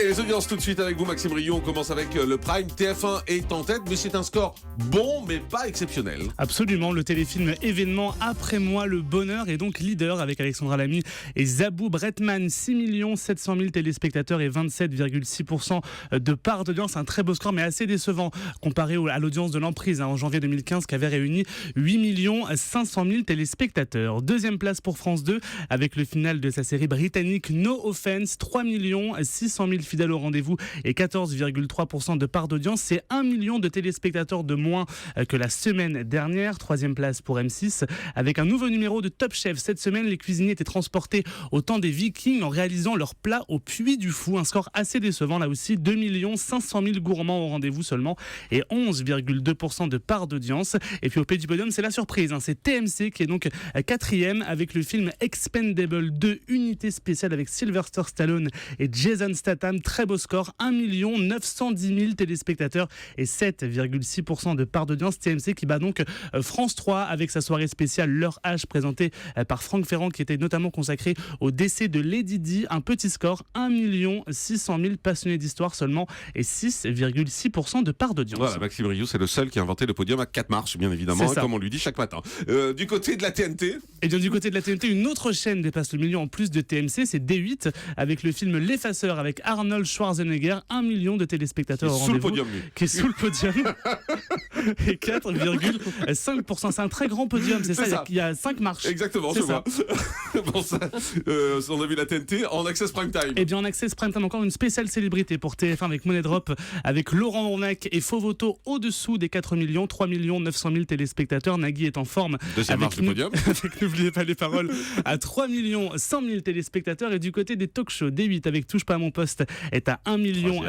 Allez, les audiences tout de suite avec vous, Maxime Rio. On commence avec le Prime. TF1 est en tête, mais c'est un score bon, mais pas exceptionnel. Absolument, le téléfilm événement Après moi le bonheur est donc leader avec Alexandra Lamy et Zabou Bretman. 6 700 000 téléspectateurs et 27,6% de part d'audience. Un très beau score, mais assez décevant comparé à l'audience de l'Emprise en janvier 2015 qui avait réuni 8 500 000 téléspectateurs. Deuxième place pour France 2 avec le final de sa série britannique No Offense. 3 600 000 fidèles au rendez-vous et 14,3% de part d'audience. C'est 1 million de téléspectateurs de moins que la semaine dernière. Troisième place pour M6 avec un nouveau numéro de Top Chef. Cette semaine, les cuisiniers étaient transportés au temps des Vikings en réalisant leur plat au Puy du Fou. Un score assez décevant là aussi. 2 500 000 gourmands au rendez-vous seulement et 11,2% de part d'audience. Et puis au pied du podium, c'est la surprise. C'est TMC qui est donc quatrième avec le film Expendable 2, unité spéciale avec Sylvester Stallone et Jason Statham. Très beau score, 1 910 000 téléspectateurs et 7,6% de part d'audience. TMC qui bat donc France 3 avec sa soirée spéciale L'heure H présentée par Franck Ferrand qui était notamment consacrée au décès de Lady Di. Un petit score, 1 600 000 passionnés d'histoire seulement et 6,6% de part d'audience. Voilà, Maxime Rio, c'est le seul qui a inventé le podium à 4 marches, bien évidemment, comme on lui dit chaque matin. Du côté de la TNT. Et bien du côté de la TNT, une autre chaîne dépasse le million en plus de TMC, c'est D8 avec le film L'Effaceur avec Arnold Schwarzenegger. 1 million de téléspectateurs au rendez-vous. Qui est sous le podium. Et 4,5%. C'est un très grand podium, c'est ça. Il y a 5 marches. Exactement, je vois. Bon, ça, on a vu la TNT en Access Prime Time. Et bien en Access Prime Time, encore une spéciale célébrité pour TF1 avec Money Drop, avec Laurent Ournac et Fovoto au-dessous des 4 millions, 3 900 000 téléspectateurs. Nagui est en forme. Deuxième marche du podium. Avec N'oubliez pas les paroles, à 3 100 000 téléspectateurs. Et du côté des talk-shows, D8 avec Touche pas à mon poste est à 1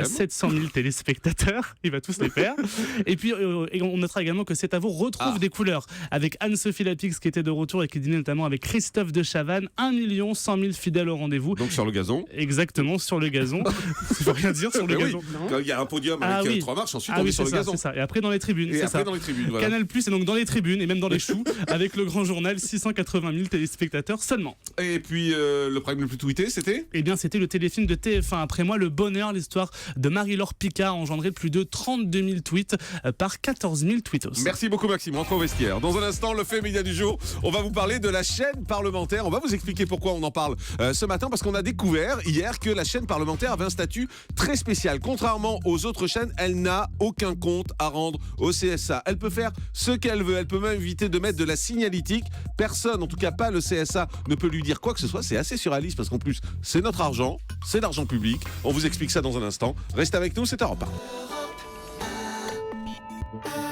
700 000 téléspectateurs. Il va tous les faire. Et puis on notera également que C'est à vous retrouve des couleurs avec Anne-Sophie Lapix qui était de retour et qui dînait notamment avec Christophe de Chavannes. 1 100 000 fidèles au rendez-vous. Donc sur le gazon. Exactement, sur le gazon. Ça veut rien dire sur le gazon. Oui. Il y a un podium avec 3 marches, ensuite on est sur le gazon. C'est ça. Et après dans les tribunes. Voilà. Canal Plus est donc dans les tribunes et même dans les choux avec le grand journal, 680 000 téléspectateurs seulement. Et puis le prime le plus tweeté, c'était c'était le téléfilm de TF1 Après moi le bonheur, l'histoire de Marie-Laure Picard a engendré plus de 32 000 tweets par 14 000 tweetos. Merci beaucoup Maxime, rentre au vestiaire. Dans un instant, le fait média du jour, on va vous parler de la chaîne parlementaire. On va vous expliquer pourquoi on en parle ce matin, parce qu'on a découvert hier que la chaîne parlementaire avait un statut très spécial. Contrairement aux autres chaînes, elle n'a aucun compte à rendre au CSA. Elle peut faire ce qu'elle veut, elle peut même éviter de mettre de la signalétique. Personne, en tout cas pas le CSA, ne peut lui dire quoi que ce soit. C'est assez surréaliste parce qu'en plus, c'est notre argent, c'est l'argent public. On vous explique ça dans un instant. Restez avec nous, c'est Europe 1.